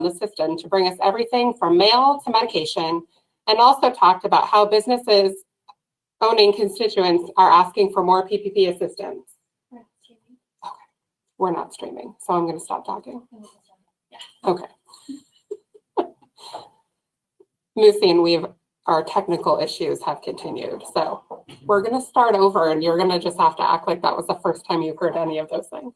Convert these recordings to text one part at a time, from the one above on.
the system to bring us everything from mail to medication, and also talked about how businesses owning constituents are asking for more PPP assistance. Okay, we're not streaming, so I'm going to stop talking. Okay. Lucy, our technical issues have continued, so we're going to start over, and you're going to just have to act like that was the first time you've heard any of those things.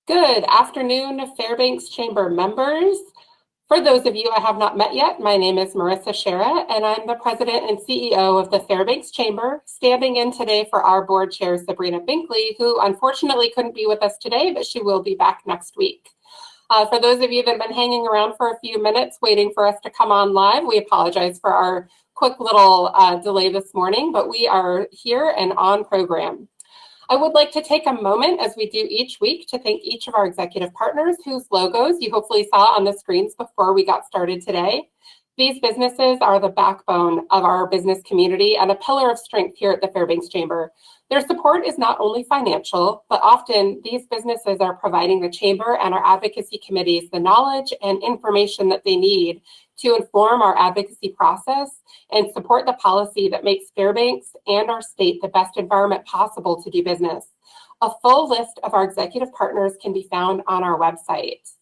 Good afternoon, Fairbanks Chamber members. For those of you I have not met yet, my name is Marissa Shera, and I'm the president and CEO of the Fairbanks Chamber, standing in today for our board chair, Sabrina Binkley, who unfortunately couldn't be with us today, but she will be back next week. For those of you that have been hanging around for a few minutes waiting for us to come on live, we apologize for our quick little delay this morning, but we are here and on program. I would like to take a moment, as we do each week, to thank each of our executive partners whose logos you hopefully saw on the screens before we got started today. These businesses are the backbone of our business community and a pillar of strength here at the Fairbanks Chamber. Their support is not only financial, but often these businesses are providing the Chamber and our advocacy committees the knowledge and information that they need to inform our advocacy process and support the policy that makes Fairbanks and our state the best environment possible to do business. A full list of our executive partners can be found on our website.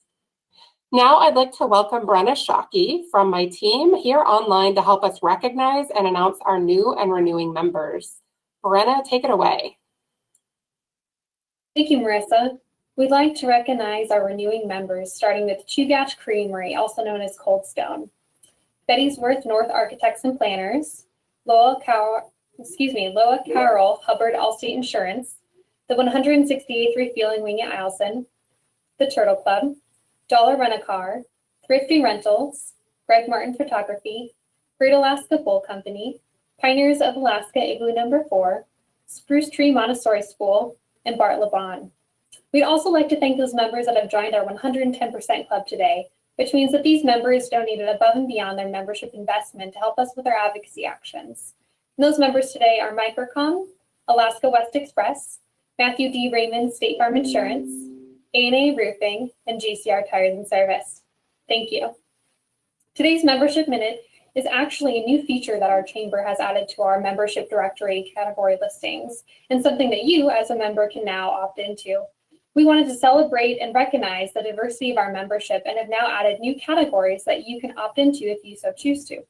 Now I'd like to welcome Brenna Shockey from my team here online to help us recognize and announce our new and renewing members. Brenna, take it away. Thank you, Marissa. We'd like to recognize our renewing members, starting with Chugach Creamery, also known as Cold Stone, Bettysworth North Architects and Planners, Loa Carroll Hubbard Allstate Insurance, the 168th Refueling Wing at Eielson, the Turtle Club, Dollar Rent-A-Car, Thrifty Rentals, Greg Martin Photography, Great Alaska Bowl Company, Pioneers of Alaska Igloo No. 4, Spruce Tree Montessori School, and Bart LeBon. We'd also like to thank those members that have joined our 110% Club today, which means that these members donated above and beyond their membership investment to help us with our advocacy actions. And those members today are Microcom, Alaska West Express, Matthew D. Raymond State Farm Insurance, A&A Roofing, and GCR Tires and Service. Thank you. Today's membership minute is actually a new feature that our chamber has added to our membership directory category listings, and something that you as a member can now opt into. We wanted to celebrate and recognize the diversity of our membership and have now added new categories that you can opt into if you so choose to.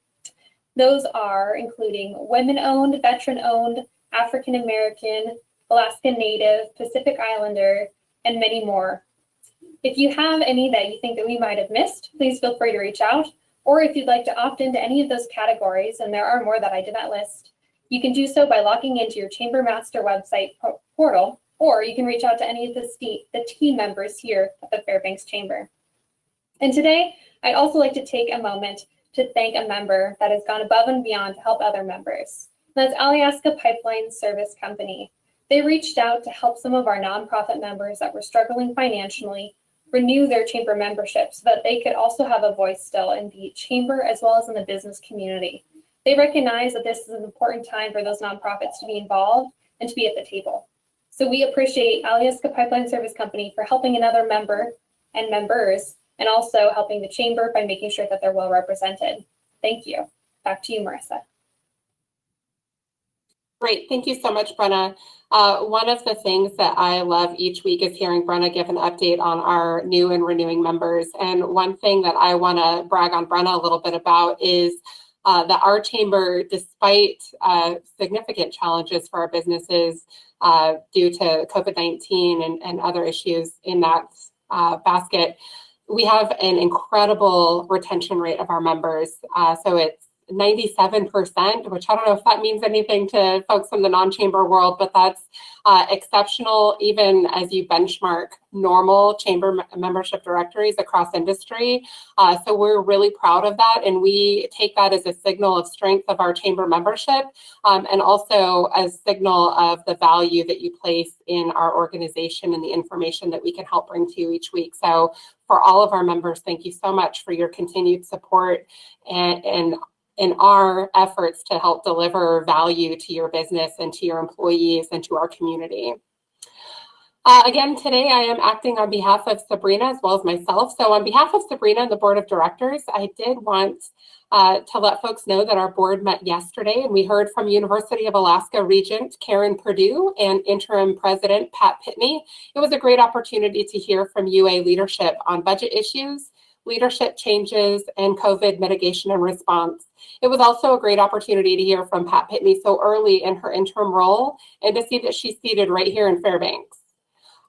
Those are including women-owned, veteran-owned, African-American, Alaska Native, Pacific Islander, and many more. If you have any that you think that we might have missed, please feel free to reach out. Or if you'd like to opt into any of those categories, and there are more that I did not list, you can do so by logging into your Chamber Master website portal, or you can reach out to any of the team members here at the Fairbanks Chamber. And today, I'd also like to take a moment to thank a member that has gone above and beyond to help other members. That's Alaska Pipeline Service Company. They reached out to help some of our nonprofit members that were struggling financially renew their chamber membership so that they could also have a voice still in the chamber as well as in the business community. They recognize that this is an important time for those nonprofits to be involved and to be at the table. So we appreciate Alaska Pipeline Service Company for helping another member and members, and also helping the chamber by making sure that they're well represented. Thank you. Back to you, Marissa. Great. Thank you so much, Brenna. One of the things that I love each week is hearing Brenna give an update on our new and renewing members. And one thing that I want to brag on Brenna a little bit about is that our chamber, despite significant challenges for our businesses due to COVID-19 and other issues in that basket, we have an incredible retention rate of our members. So it's 97%, which I don't know if that means anything to folks in the non-chamber world, but that's exceptional even as you benchmark normal chamber membership directories across industry. So we're really proud of that, and we take that as a signal of strength of our chamber membership, and also a signal of the value that you place in our organization and the information that we can help bring to you each week. So for all of our members, thank you so much for your continued support and in our efforts to help deliver value to your business and to your employees and to our community. Again, today I am acting on behalf of Sabrina as well as myself. So on behalf of Sabrina and the board of directors, I did want to let folks know that our board met yesterday, and we heard from University of Alaska Regent Karen Perdue and interim president Pat Pitney. It was a great opportunity to hear from UA leadership on budget issues, leadership changes, and COVID mitigation and response. It was also a great opportunity to hear from Pat Pitney so early in her interim role and to see that she's seated right here in Fairbanks.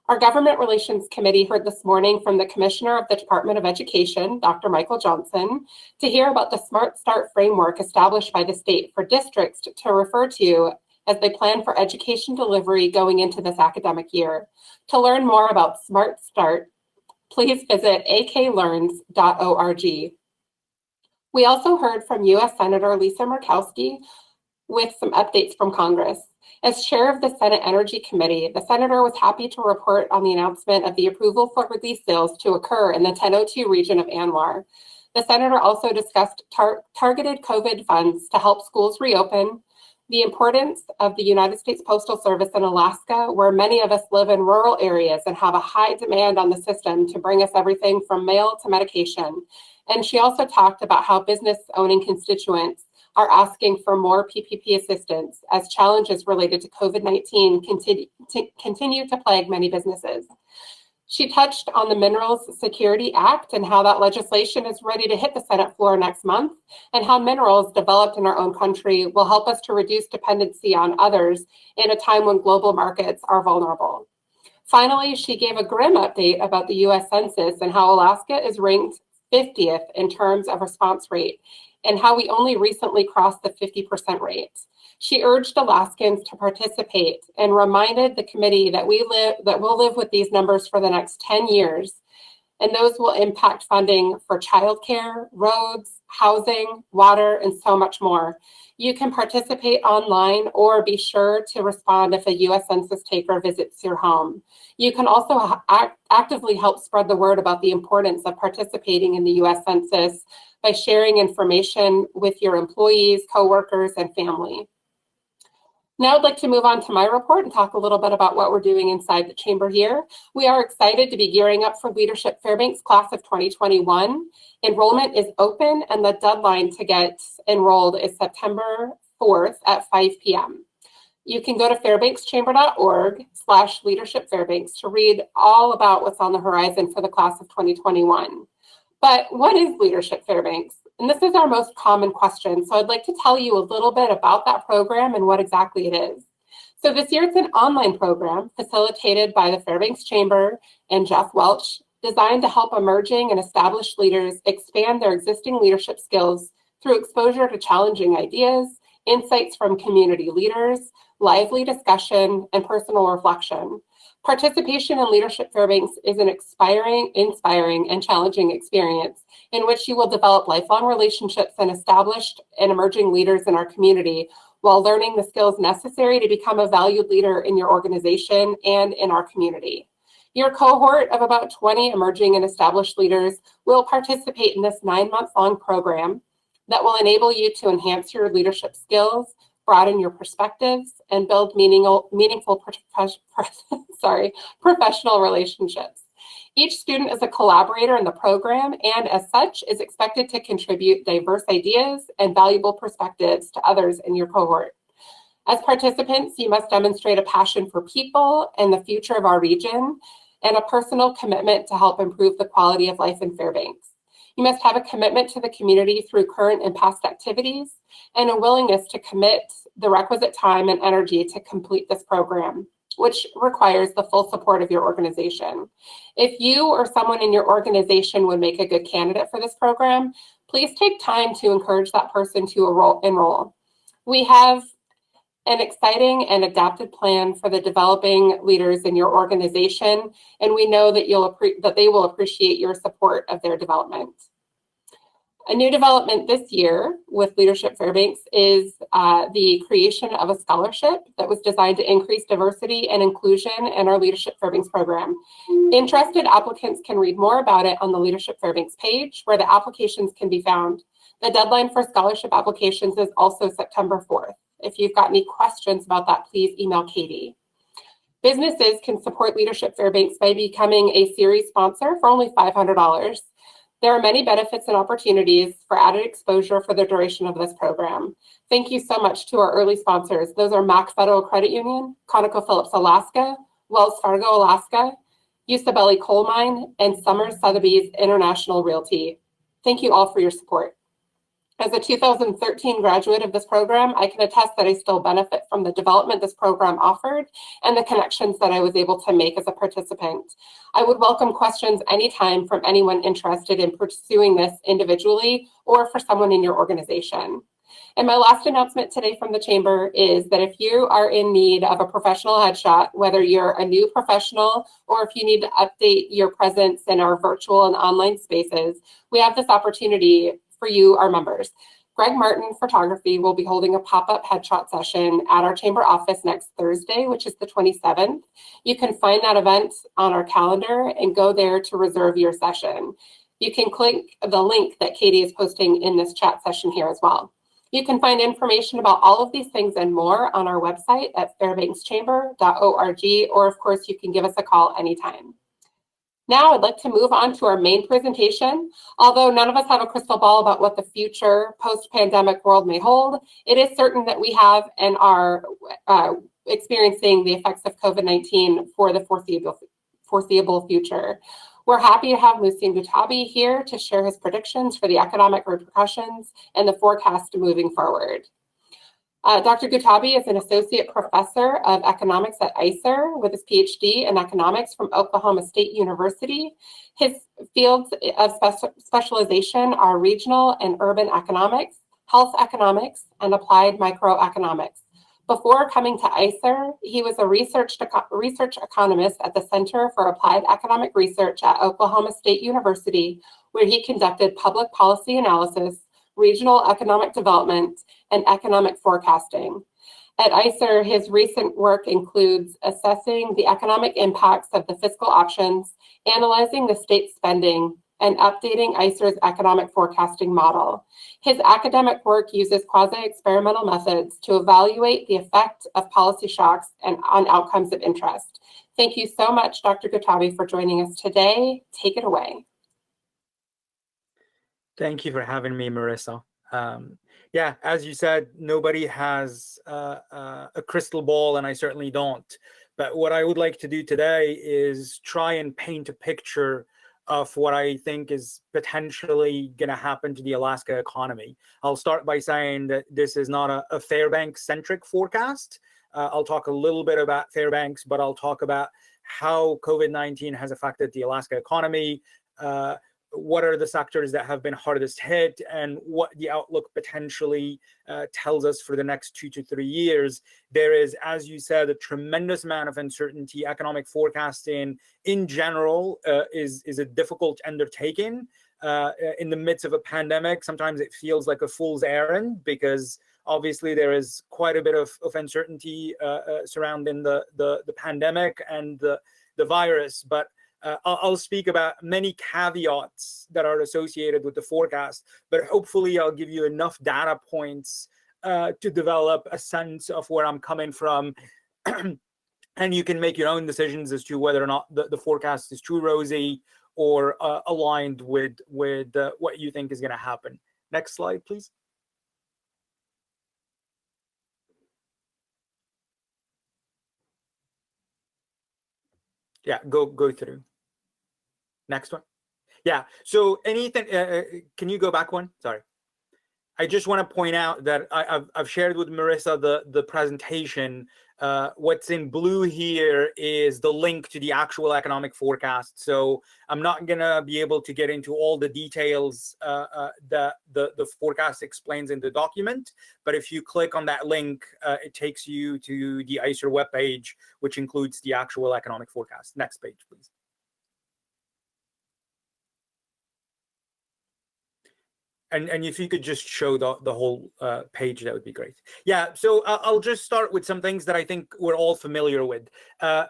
Our Government Relations Committee heard this morning from the Commissioner of the Department of Education, Dr. Michael Johnson, to hear about the Smart Start framework established by the state for districts to refer to as they plan for education delivery going into this academic year. To learn more about Smart Start, please visit aklearns.org. We also heard from U.S. Senator Lisa Murkowski with some updates from Congress. As chair of the Senate Energy Committee, the senator was happy to report on the announcement of the approval for release sales to occur in the 1002 region of ANWR. The senator also discussed targeted COVID funds to help schools reopen, the importance of the United States Postal Service in Alaska, where many of us live in rural areas and have a high demand on the system to bring us everything from mail to medication. And she also talked about how business owning constituents are asking for more PPP assistance as challenges related to COVID-19 continue to plague many businesses. She touched on the Minerals Security Act and how that legislation is ready to hit the Senate floor next month, and how minerals developed in our own country will help us to reduce dependency on others in a time when global markets are vulnerable. Finally, she gave a grim update about the US Census and how Alaska is ranked 50th in terms of response rate, and how we only recently crossed the 50% rate. She urged Alaskans to participate and reminded the committee that we'll live with these numbers for the next 10 years, and those will impact funding for childcare, roads, housing, water, and so much more. You can participate online or be sure to respond if a U.S. Census taker visits your home. You can also actively help spread the word about the importance of participating in the U.S. Census by sharing information with your employees, coworkers, and family. Now I'd like to move on to my report and talk a little bit about what we're doing inside the chamber here. We are excited to be gearing up for Leadership Fairbanks class of 2021. Enrollment is open, and the deadline to get enrolled is September 4th at 5 p.m. You can go to fairbankschamber.org/leadershipfairbanks to read all about what's on the horizon for the class of 2021. But what is Leadership Fairbanks? And this is our most common question. So I'd like to tell you a little bit about that program and what exactly it is. So this year it's an online program facilitated by the Fairbanks Chamber and Jeff Welch, designed to help emerging and established leaders expand their existing leadership skills through exposure to challenging ideas, insights from community leaders, lively discussion, and personal reflection. Participation in Leadership Fairbanks is an inspiring, and challenging experience in which you will develop lifelong relationships and established and emerging leaders in our community while learning the skills necessary to become a valued leader in your organization and in our community. Your cohort of about 20 emerging and established leaders will participate in this 9-month-long program that will enable you to enhance your leadership skills, broaden your perspectives, and build meaningful professional relationships. Each student is a collaborator in the program and as such is expected to contribute diverse ideas and valuable perspectives to others in your cohort. As participants, you must demonstrate a passion for people and the future of our region and a personal commitment to help improve the quality of life in Fairbanks. You must have a commitment to the community through current and past activities and a willingness to commit the requisite time and energy to complete this program, which requires the full support of your organization. If you or someone in your organization would make a good candidate for this program, please take time to encourage that person to enroll. We have an exciting and adapted plan for the developing leaders in your organization, and we know that they will appreciate your support of their development. A new development this year with Leadership Fairbanks is the creation of a scholarship that was designed to increase diversity and inclusion in our Leadership Fairbanks program. Interested applicants can read more about it on the Leadership Fairbanks page, where the applications can be found. The deadline for scholarship applications is also September 4th. If you've got any questions about that, please email Katie. Businesses can support Leadership Fairbanks by becoming a series sponsor for only $500. There are many benefits and opportunities for added exposure for the duration of this program. Thank you so much to our early sponsors. Those are Mac Federal Credit Union, ConocoPhillips Alaska, Wells Fargo Alaska, Usabelli Coal Mine, and Summers Sotheby's International Realty. Thank you all for your support. As a 2013 graduate of this program, I can attest that I still benefit from the development this program offered and the connections that I was able to make as a participant. I would welcome questions anytime from anyone interested in pursuing this individually or for someone in your organization. And my last announcement today from the Chamber is that if you are in need of a professional headshot, whether you're a new professional or if you need to update your presence in our virtual and online spaces, we have this opportunity for you, our members. Greg Martin Photography will be holding a pop-up headshot session at our Chamber office next Thursday, which is the 27th. You can find that event on our calendar and go there to reserve your session. You can click the link that Katie is posting in this chat session here as well. You can find information about all of these things and more on our website at fairbankschamber.org, or of course, you can give us a call anytime. Now I'd like to move on to our main presentation. Although none of us have a crystal ball about what the future post-pandemic world may hold, it is certain that we have and are experiencing the effects of COVID-19 for the foreseeable future. We're happy to have Muhsin Gutabi here to share his predictions for the economic repercussions and the forecast moving forward. Dr. Gutabi is an associate professor of economics at ICER with his PhD in economics from Oklahoma State University. His fields of specialization are regional and urban economics, health economics, and applied microeconomics. Before coming to ICER, he was a research economist at the Center for Applied Economic Research at Oklahoma State University, where he conducted public policy analysis, regional economic development, and economic forecasting. At ICER, his recent work includes assessing the economic impacts of the fiscal options, analyzing the state spending, and updating ICER's economic forecasting model. His academic work uses quasi-experimental methods to evaluate the effect of policy shocks and on outcomes of interest. Thank you so much, Dr. Gutabi, for joining us today. Take it away. Thank you for having me, Marissa. Yeah, as you said, nobody has a crystal ball, and I certainly don't. But what I would like to do today is try and paint a picture of what I think is potentially going to happen to the Alaska economy. I'll start by saying that this is not a Fairbanks-centric forecast. I'll talk a little bit about Fairbanks, but I'll talk about how COVID-19 has affected the Alaska economy, what are the sectors that have been hardest hit, and what the outlook potentially tells us for the next 2 to 3 years. There is, as you said, a tremendous amount of uncertainty. Economic forecasting in general is a difficult undertaking. In the midst of a pandemic, sometimes it feels like a fool's errand because obviously there is quite a bit of uncertainty surrounding the pandemic and the virus. But I'll speak about many caveats that are associated with the forecast, but hopefully I'll give you enough data points to develop a sense of where I'm coming from And you can make your own decisions as to whether or not the forecast is too rosy or aligned with what you think is going to happen. Next slide, please. Yeah, go through. Next one. Yeah, so anything, can you go back one? Sorry. I just want to point out that I've shared with Marissa the presentation. What's in blue here is the link to the actual economic forecast. So I'm not going to be able to get into all the details that the forecast explains in the document. But if you click on that link, it takes you to the ICER webpage, which includes the actual economic forecast. Next page, please. And if you could just show the whole page, that would be great. Yeah, so I'll just start with some things that I think we're all familiar with. The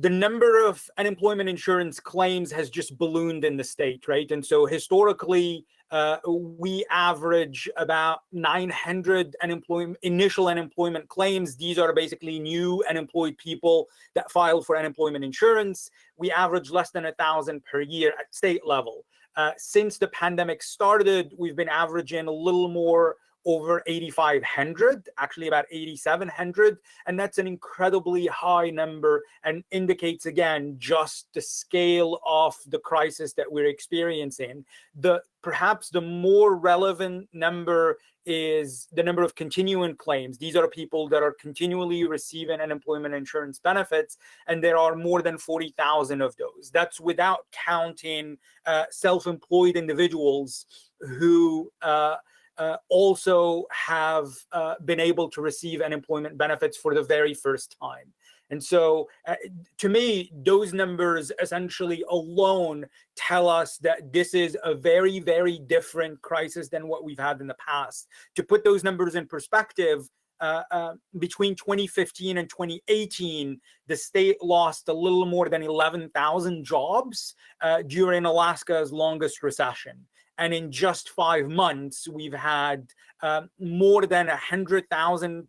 number of unemployment insurance claims has just ballooned in the state, right? And so historically, we average about 900 initial unemployment claims. These are basically new unemployed people that filed for unemployment insurance. We average less than 1,000 per year at state level. Since the pandemic started, we've been averaging a little more over 8,500, actually about 8,700, and that's an incredibly high number and indicates again just the scale of the crisis that we're experiencing. Perhaps the more relevant number is the number of continuing claims. These are people that are continually receiving unemployment insurance benefits, and there are more than 40,000 of those. That's without counting self-employed individuals who also have been able to receive unemployment benefits for the very first time. And so to me, those numbers essentially alone tell us that this is a very, very different crisis than what we've had in the past. To put those numbers in perspective, between 2015 and 2018, the state lost a little more than 11,000 jobs during Alaska's longest recession. And in just 5 months, we've had more than 100,000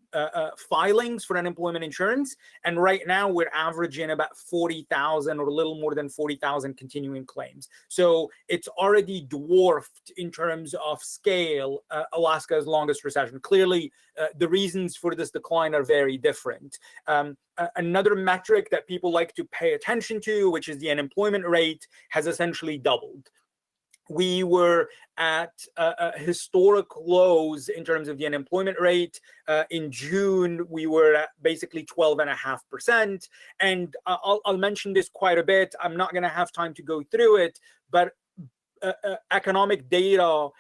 filings for unemployment insurance. And right now we're averaging about 40,000 or a little more than 40,000 continuing claims. So it's already dwarfed in terms of scale Alaska's longest recession. Clearly, the reasons for this decline are very different. Another metric that people like to pay attention to, which is the unemployment rate, has essentially doubled. We were at historic lows in terms of the unemployment rate. In June, we were at basically 12.5%. And I'll mention this quite a bit. I'm not going to have time to go through it, but economic data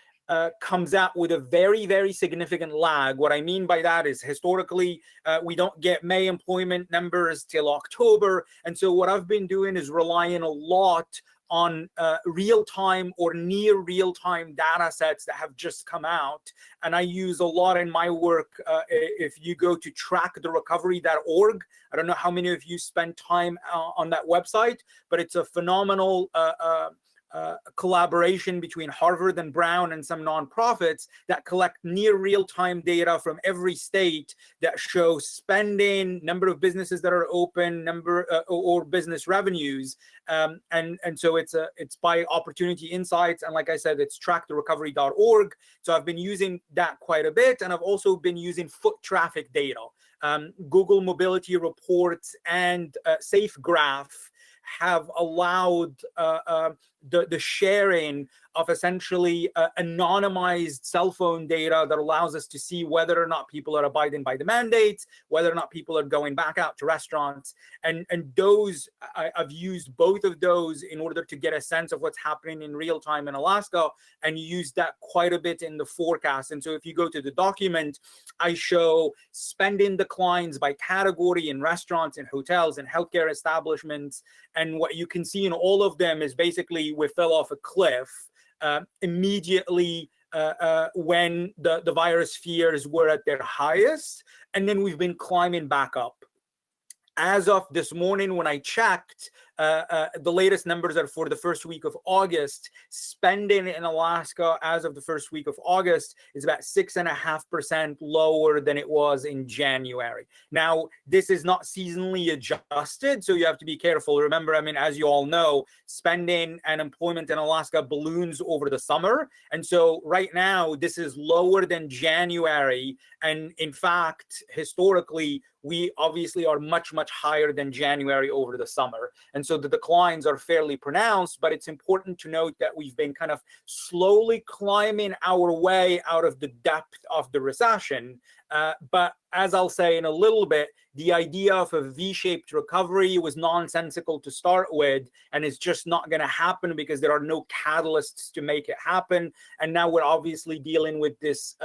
comes out with a very, very significant lag. What I mean by that is historically, we don't get May employment numbers till October. And so what I've been doing is relying a lot on real-time or near real-time data sets that have just come out. And I use a lot in my work. If you go to tracktherecovery.org, I don't know how many of you spend time on that website, but it's a phenomenal collaboration between Harvard and Brown and some nonprofits that collect near real-time data from every state that show spending, number of businesses that are open, or business revenues, and so it's by Opportunity Insights, and like I said, it's tracktherecovery.org. So I've been using that quite a bit, and I've also been using foot traffic data. Google Mobility Reports and SafeGraph have allowed the sharing of essentially anonymized cell phone data that allows us to see whether or not people are abiding by the mandates, whether or not people are going back out to restaurants. And those, I've used both of those in order to get a sense of what's happening in real time in Alaska, and use that quite a bit in the forecast. And so if you go to the document, I show spending declines by category in restaurants and hotels and healthcare establishments. And what you can see in all of them is basically we fell off a cliff immediately when the virus fears were at their highest, and then we've been climbing back up. As of this morning, when I checked, The latest numbers are for the first week of August. Spending in Alaska as of the first week of August is about 6.5% lower than it was in January. Now, this is not seasonally adjusted, so you have to be careful. Remember, I mean, as you all know, spending and employment in Alaska balloons over the summer. And so right now, this is lower than January. And in fact, historically, we obviously are much, much higher than January over the summer. And so the declines are fairly pronounced, but it's important to note that we've been kind of slowly climbing our way out of the depth of the recession. But as I'll say in a little bit, the idea of a V-shaped recovery was nonsensical to start with, and it's just not going to happen because there are no catalysts to make it happen. And now we're obviously dealing with this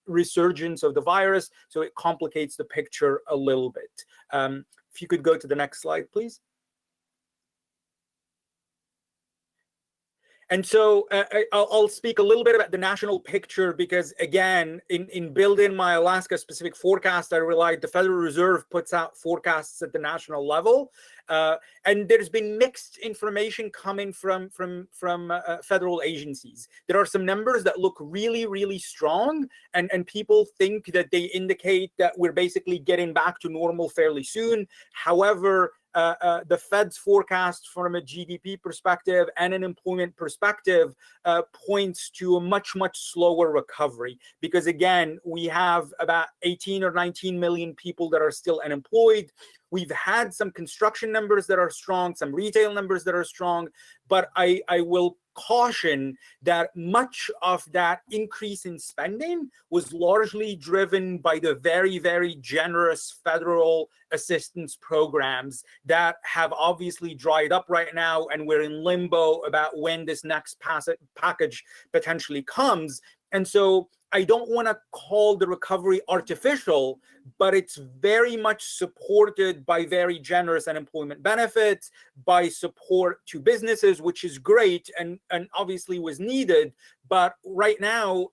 resurgence of the virus, so it complicates the picture a little bit. If you could go to the next slide, please. And so I'll speak a little bit about the national picture because, again, in building my Alaska-specific forecast, I realized the Federal Reserve puts out forecasts at the national level. And there's been mixed information coming from federal agencies. There are some numbers that look really, really strong, and people think that they indicate that we're basically getting back to normal fairly soon. However, the Fed's forecast from a GDP perspective and an employment perspective points to a much, much slower recovery because, again, we have about 18 or 19 million people that are still unemployed. We've had some construction numbers that are strong, some retail numbers that are strong, but I will caution that much of that increase in spending was largely driven by the very, very generous federal assistance programs that have obviously dried up right now, and we're in limbo about when this next package potentially comes. And so I don't want to call the recovery artificial, but it's very much supported by very generous unemployment benefits, by support to businesses, which is great and obviously was needed. But right now,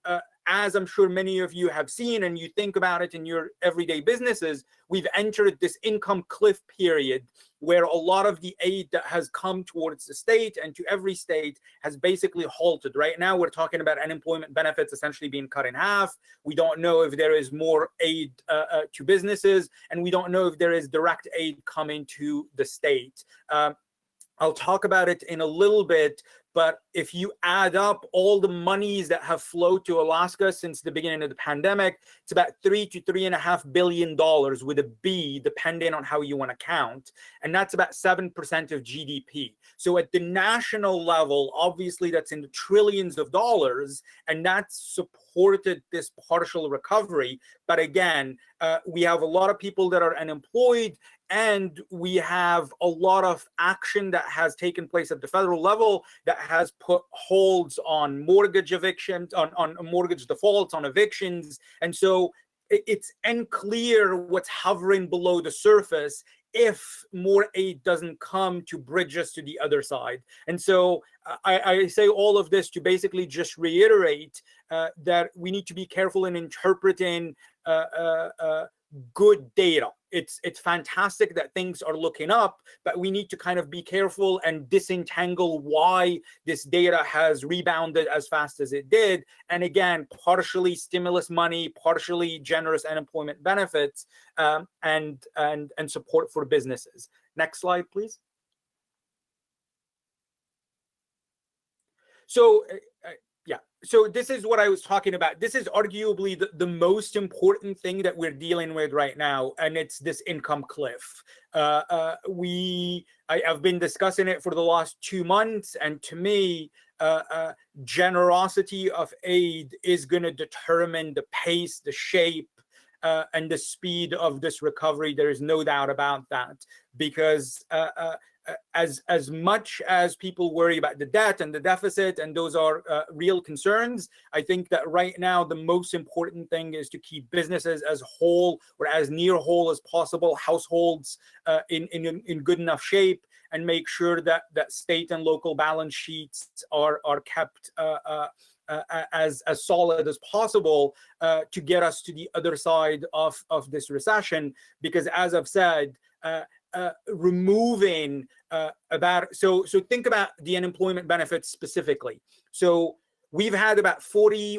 as I'm sure many of you have seen and you think about it in your everyday businesses, we've entered this income cliff period where a lot of the aid that has come towards the state and to every state has basically halted. Right now, we're talking about unemployment benefits essentially being cut in half. We don't know if there is more aid to businesses, and we don't know if there is direct aid coming to the state. I'll talk about it in a little bit, but if you add up all the monies that have flowed to Alaska since the beginning of the pandemic, it's about $3 to $3.5 billion with a B, depending on how you want to count. And that's about 7% of GDP. So at the national level, obviously that's in the trillions of dollars, and that's supported this partial recovery. But again, we have a lot of people that are unemployed, and we have a lot of action that has taken place at the federal level that has put holds on mortgage evictions, on mortgage defaults, on evictions. And so it's unclear what's hovering below the surface if more aid doesn't come to bridge us to the other side. And so I say all of this to basically just reiterate that we need to be careful in interpreting good data. It's fantastic that things are looking up, but we need to kind of be careful and disentangle why this data has rebounded as fast as it did. And again, partially stimulus money, partially generous unemployment benefits, and support for businesses. Next slide, please. So so this is what I was talking about. This is arguably the most important thing that we're dealing with right now, and it's this income cliff. I've been discussing it for the last 2 months, and to me, generosity of aid is going to determine the pace, the shape, and the speed of this recovery. There is no doubt about that, because as much as people worry about the debt and the deficit, and those are real concerns, I think that right now the most important thing is to keep businesses as whole or as near whole as possible, households in good enough shape, and make sure that state and local balance sheets are kept as solid as possible to get us to the other side of this recession. Because as I've said, removing so think about the unemployment benefits specifically. So we've had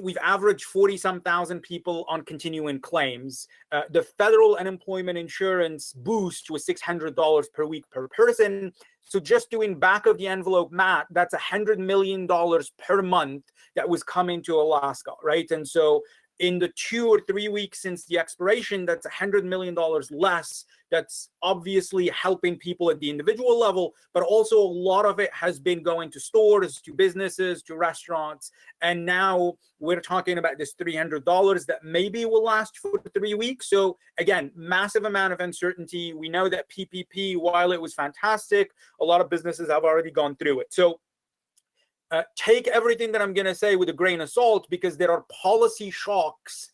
we've averaged 40-some thousand people on continuing claims. The federal unemployment insurance boost was $600 per week per person. So just doing back of the envelope math, that's $100 million per month that was coming to Alaska, right? And so in the 2 or 3 weeks since the expiration, that's $100 million less. That's obviously helping people at the individual level, but also a lot of it has been going to stores, to businesses, to restaurants. And now we're talking about this $300 that maybe will last for 3 weeks. So again, massive amount of uncertainty. We know that PPP, while it was fantastic, a lot of businesses have already gone through it. So take everything that I'm going to say with a grain of salt, because there are policy shocks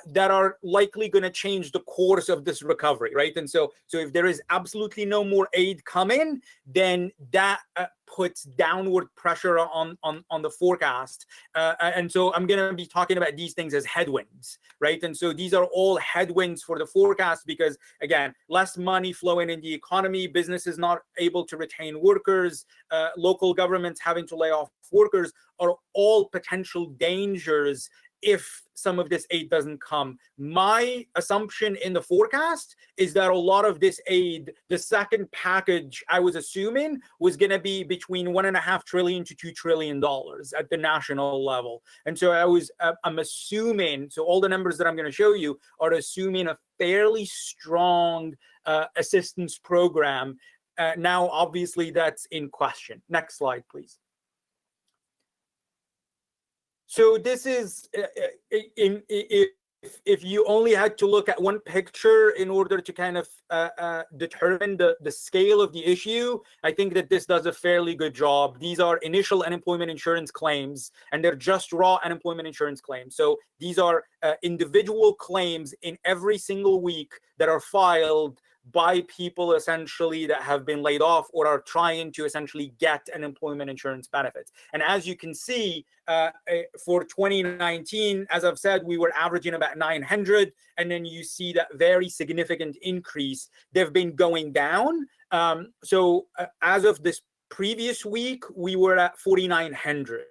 that are likely going to change the course of this recovery, right? And so if there is absolutely no more aid coming, then that puts downward pressure on the forecast. And so I'm going to be talking about these things as headwinds, right? And so these are all headwinds for the forecast because, again, less money flowing in the economy, businesses not able to retain workers, local governments having to lay off workers are all potential dangers if some of this aid doesn't come. My assumption in the forecast is that a lot of this aid, the second package I was assuming, was going to be between $1.5 trillion to $2 trillion at the national level. And so I'm assuming, so all the numbers that I'm going to show you are assuming a fairly strong assistance program. Now, obviously, that's in question. Next slide, please. So this is, if you only had to look at one picture in order to kind of determine the scale of the issue, I think that this does a fairly good job. These are initial unemployment insurance claims, and they're just raw unemployment insurance claims. So these are individual claims in every single week that are filed by people essentially that have been laid off or are trying to essentially get unemployment insurance benefits. And as you can see, for 2019, as I've said, we were averaging about 900, and then you see that very significant increase. They've been going down. So as of this previous week, we were at 4,900.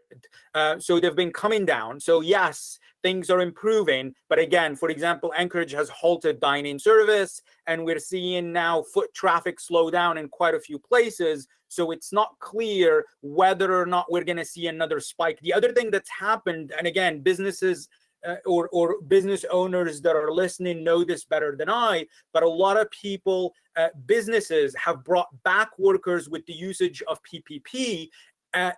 So they've been coming down. So yes, things are improving. But again, for example, Anchorage has halted dine-in service, and we're seeing now foot traffic slow down in quite a few places. So it's not clear whether or not we're going to see another spike. The other thing that's happened, and again, businesses or business owners that are listening know this better than I, but a lot of people, businesses have brought back workers with the usage of PPP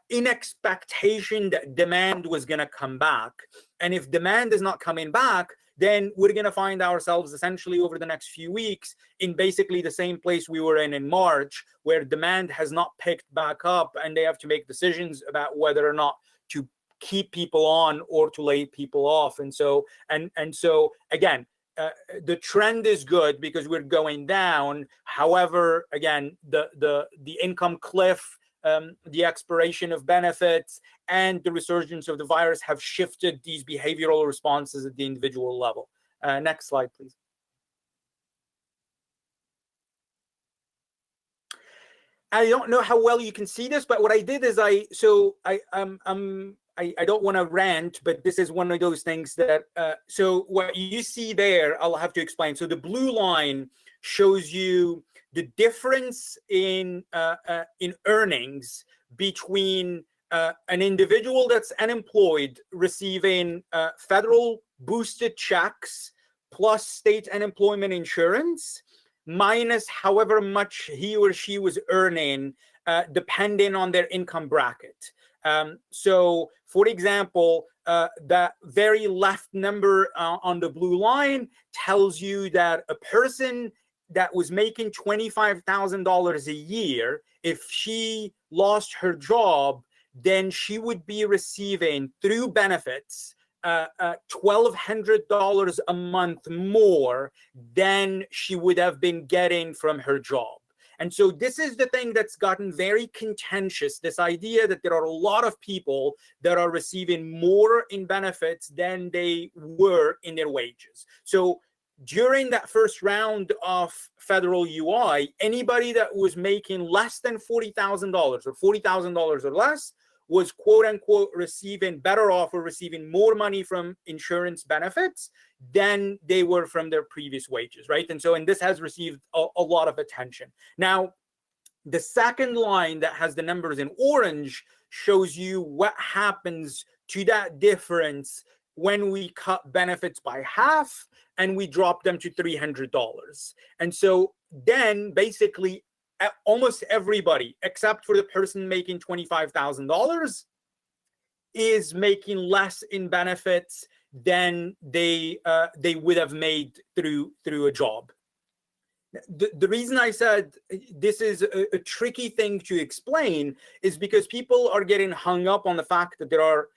in expectation that demand was going to come back. And if demand is not coming back, then we're going to find ourselves essentially over the next few weeks in basically the same place we were in March, where demand has not picked back up and they have to make decisions about whether or not to keep people on or to lay people off. And so again, the trend is good because we're going down. However, again, the income cliff, the expiration of benefits, and the resurgence of the virus have shifted these behavioral responses at the individual level. Next slide, please. I don't know how well you can see this, but what I did is I don't want to rant, but this is one of those things that, so what you see there, I'll have to explain. So the blue line shows you the difference in earnings between an individual that's unemployed receiving federal boosted checks plus state unemployment insurance, minus however much he or she was earning, depending on their income bracket. So, for example, that very left number on the blue line tells you that a person that was making $25,000 a year, if she lost her job, then she would be receiving through benefits $1,200 a month more than she would have been getting from her job. And so this is the thing that's gotten very contentious, this idea that there are a lot of people that are receiving more in benefits than they were in their wages. So during that first round of federal UI, anybody that was making less than $40,000 or $40,000 or less was quote unquote receiving better off or receiving more money from insurance benefits than they were from their previous wages, right? And so, and this has received a lot of attention. Now, the second line that has the numbers in orange shows you what happens to that difference when we cut benefits by half and we drop them to $300. And so then basically almost everybody, except for the person making $25,000, is making less in benefits than they would have made through a job. The reason I said this is a tricky thing to explain is because people are getting hung up on the fact that there are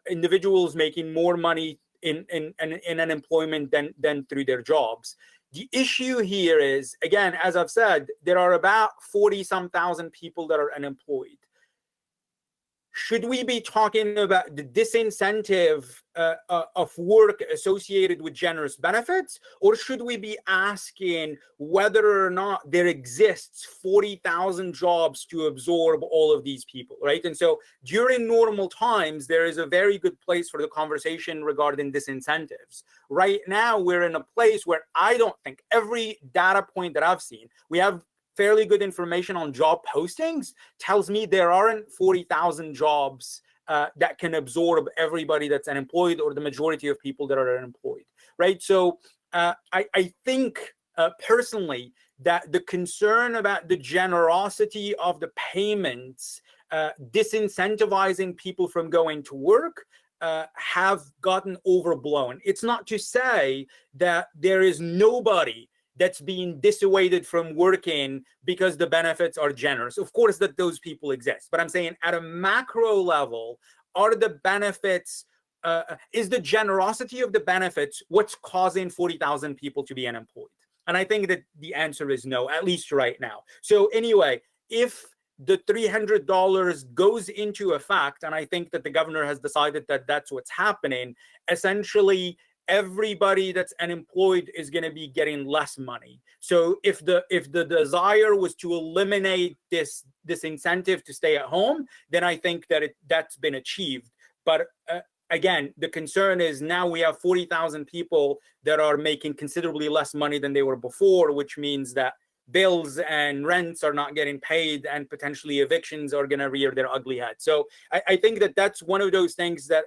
individuals making more money in unemployment than through their jobs. The issue here is, again, as I've said, there are about 40-some thousand people that are unemployed. Should we be talking about the disincentive of work associated with generous benefits, or should we be asking whether or not there exists 40,000 jobs to absorb all of these people, right? And so during normal times, there is a very good place for the conversation regarding disincentives. Right now, we're in a place where I don't think every data point that I've seen, we have fairly good information on job postings, tells me there aren't 40,000 jobs that can absorb everybody that's unemployed or the majority of people that are unemployed, right? So I think personally that the concern about the generosity of the payments disincentivizing people from going to work have gotten overblown. It's not to say that there is nobody that's being dissuaded from working because the benefits are generous. Of course that those people exist, but I'm saying at a macro level, are the benefits, is the generosity of the benefits what's causing 40,000 people to be unemployed? And I think that the answer is no, at least right now. So anyway, if the $300 goes into effect, and I think that the governor has decided that that's what's happening, essentially everybody that's unemployed is going to be getting less money. So if the desire was to eliminate this incentive to stay at home, then I think that that's been achieved. But again, the concern is now we have 40,000 people that are making considerably less money than they were before, which means that bills and rents are not getting paid and potentially evictions are going to rear their ugly head. So I think that that's one of those things that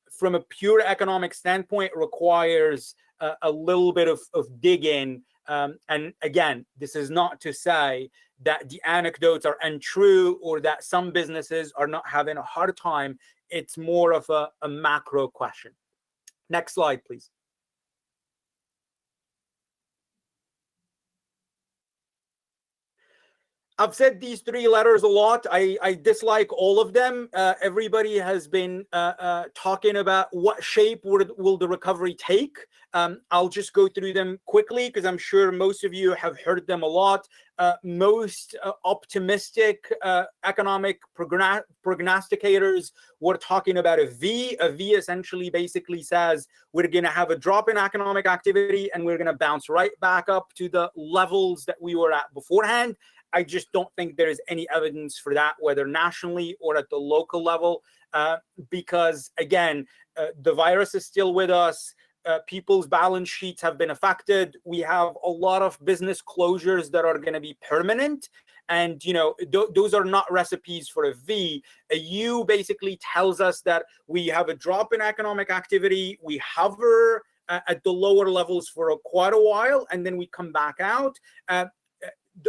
from a pure economic standpoint requires a little bit of digging. And again, this is not to say that the anecdotes are untrue or that some businesses are not having a hard time. It's more of a macro question. Next slide, please. I've said these three letters a lot. I dislike all of them. Everybody has been talking about what shape will the recovery take. I'll just go through them quickly because I'm sure most of you have heard them a lot. Most optimistic economic prognosticators were talking about a V. A V essentially basically says we're going to have a drop in economic activity and we're going to bounce right back up to the levels that we were at beforehand. I just don't think there is any evidence for that, whether nationally or at the local level, because again, the virus is still with us. People's balance sheets have been affected. We have a lot of business closures that are going to be permanent. And, you know, those are not recipes for a V. A U basically tells us that we have a drop in economic activity. We hover at the lower levels for quite a while, and then we come back out.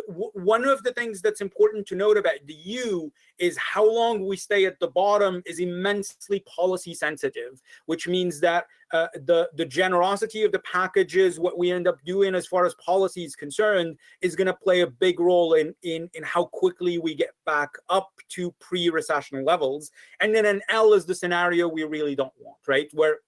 One of the things that's important to note about the U is how long we stay at the bottom is immensely policy sensitive, which means that the generosity of the packages, what we end up doing as far as policy is concerned, is going to play a big role in how quickly we get back up to pre-recession levels. And then an L is the scenario we really don't want, right? Where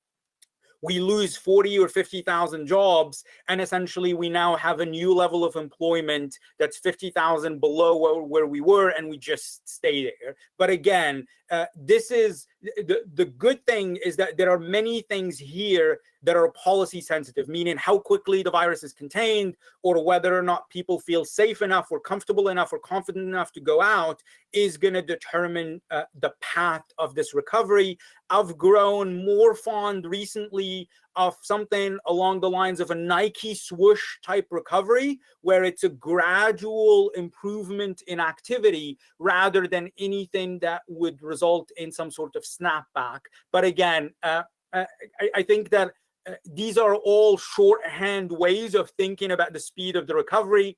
we lose 40 or 50,000 jobs, and essentially we now have a new level of employment that's 50,000 below where we were, and we just stay there. But again, this is the good thing is that there are many things here that are policy sensitive, meaning how quickly the virus is contained, or whether or not people feel safe enough or comfortable enough or confident enough to go out is going to determine the path of this recovery. I've grown more fond recently of something along the lines of a Nike swoosh type recovery, where it's a gradual improvement in activity rather than anything that would result in some sort of snapback. But again, I think that these are all shorthand ways of thinking about the speed of the recovery.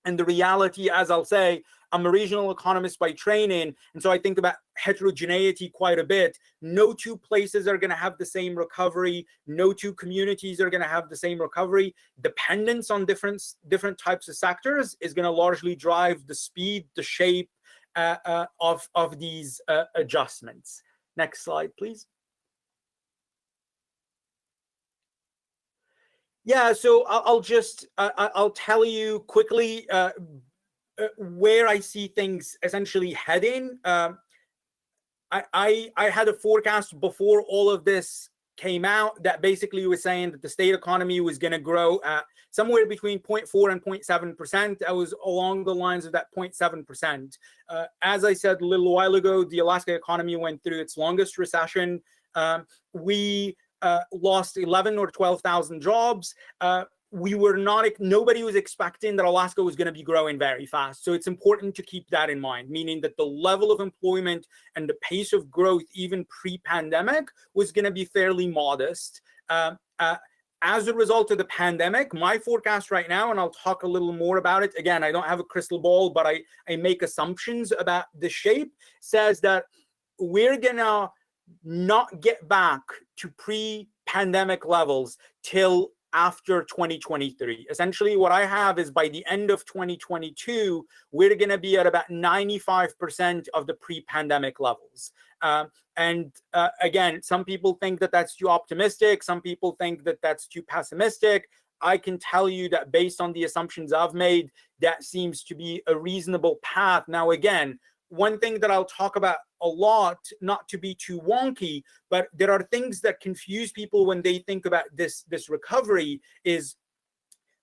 And the reality, as I'll say, I'm a regional economist by training, and so I think about heterogeneity quite a bit. No two places are going to have the same recovery. No two communities are going to have the same recovery. Dependence on different types of sectors is going to largely drive the speed, the shape of these adjustments. Next slide, please. Yeah, so I'll tell you quickly where I see things essentially heading. I had a forecast before all of this came out that basically was saying that the state economy was going to grow at somewhere between 0.4 and 0.7%. I was along the lines of that 0.7%. As I said a little while ago, the Alaska economy went through its longest recession. We lost 11 or 12,000 jobs. Nobody was expecting that Alaska was going to be growing very fast. So it's important to keep that in mind, meaning that the level of employment and the pace of growth, even pre-pandemic, was going to be fairly modest. As a result of the pandemic, my forecast right now, and I'll talk a little more about it, again, I don't have a crystal ball, but I make assumptions about the shape, says that we're going to not get back to pre-pandemic levels till after 2023. Essentially, what I have is by the end of 2022, we're going to be at about 95% of the pre-pandemic levels. Again, some people think that that's too optimistic. Some people think that that's too pessimistic. I can tell you that based on the assumptions I've made, that seems to be a reasonable path. Now, again, one thing that I'll talk about a lot, not to be too wonky, but there are things that confuse people when they think about this recovery is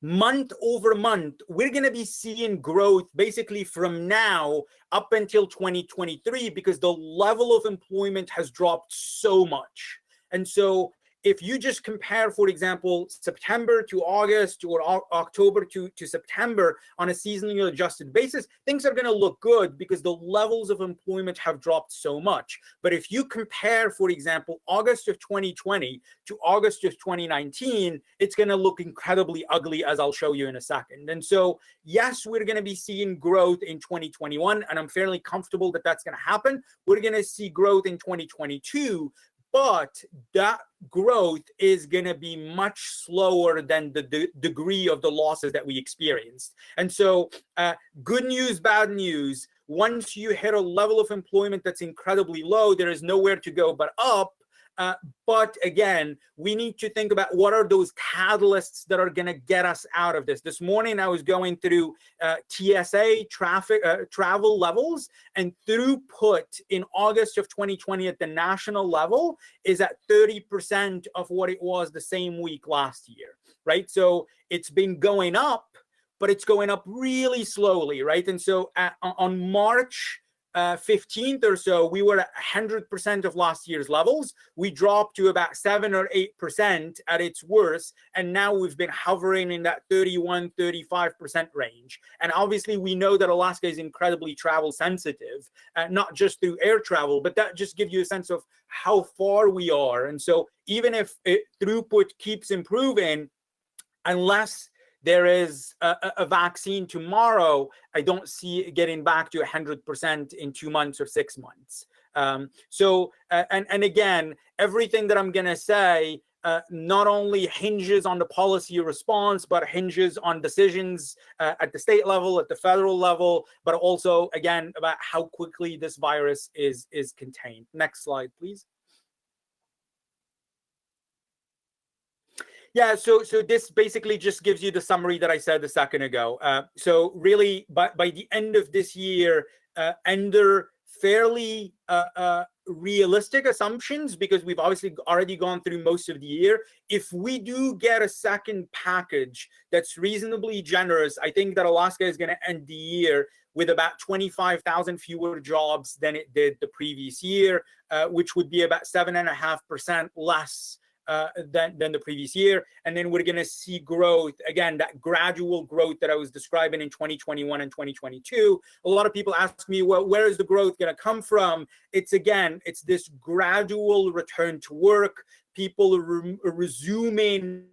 month over month, we're going to be seeing growth basically from now up until 2023 because the level of employment has dropped so much. And so if you just compare, for example, September to August or October to September on a seasonally adjusted basis, things are going to look good because the levels of employment have dropped so much. But if you compare, for example, August of 2020 to August of 2019, it's going to look incredibly ugly, as I'll show you in a second. And so, yes, we're going to be seeing growth in 2021, and I'm fairly comfortable that that's going to happen. We're going to see growth in 2022. But that growth is going to be much slower than the degree of the losses that we experienced. And so good news, bad news. Once you hit a level of employment that's incredibly low, there is nowhere to go but up. But again, we need to think about what are those catalysts that are going to get us out of this. This morning, I was going through TSA travel levels, and throughput in August of 2020 at the national level is at 30% of what it was the same week last year, right? So it's been going up, but it's going up really slowly, right? And so on March 15th or so, we were at 100% of last year's levels. We dropped to about 7 or 8% at its worst, and now we've been hovering in that 31, 35% range. And obviously, we know that Alaska is incredibly travel sensitive, not just through air travel, but that just gives you a sense of how far we are. And so even if throughput keeps improving, unless there is a vaccine tomorrow, I don't see it getting back to 100% in 2 months or 6 months. And again, everything that I'm going to say not only hinges on the policy response, but hinges on decisions at the state level, at the federal level, but also, again, about how quickly this virus is contained. Next slide, please. Yeah, so this basically just gives you the summary that I said a second ago. So really, by the end of this year, under fairly realistic assumptions, because we've obviously already gone through most of the year. If we do get a second package that's reasonably generous, I think that Alaska is going to end the year with about 25,000 fewer jobs than it did the previous year, which would be about 7.5% less than the previous year. And then we're going to see growth, again, that gradual growth that I was describing in 2021 and 2022. A lot of people ask me, well, where is the growth going to come from? It's this gradual return to work, people resuming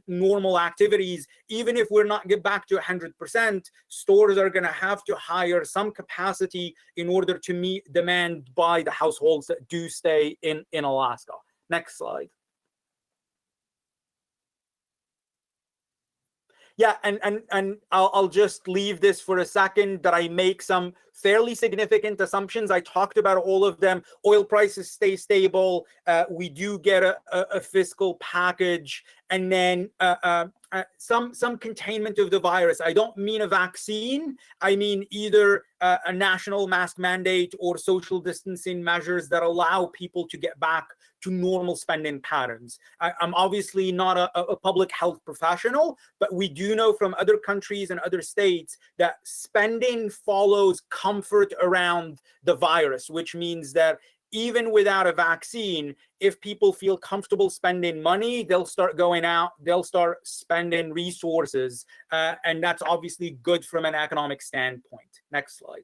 normal activities. Even if we're not get back to 100%, stores are going to have to hire some capacity in order to meet demand by the households that do stay in Alaska. Next slide. Yeah, and I'll just leave this for a second, that I make some fairly significant assumptions. I talked about all of them. Oil prices stay stable. We do get a fiscal package, and then some containment of the virus. I don't mean a vaccine. I mean either a national mask mandate or social distancing measures that allow people to get back to normal spending patterns. I'm obviously not a public health professional, but we do know from other countries and other states that spending follows comfort around the virus, which means that even without a vaccine, if people feel comfortable spending money, they'll start going out, they'll start spending resources, and that's obviously good from an economic standpoint. Next slide.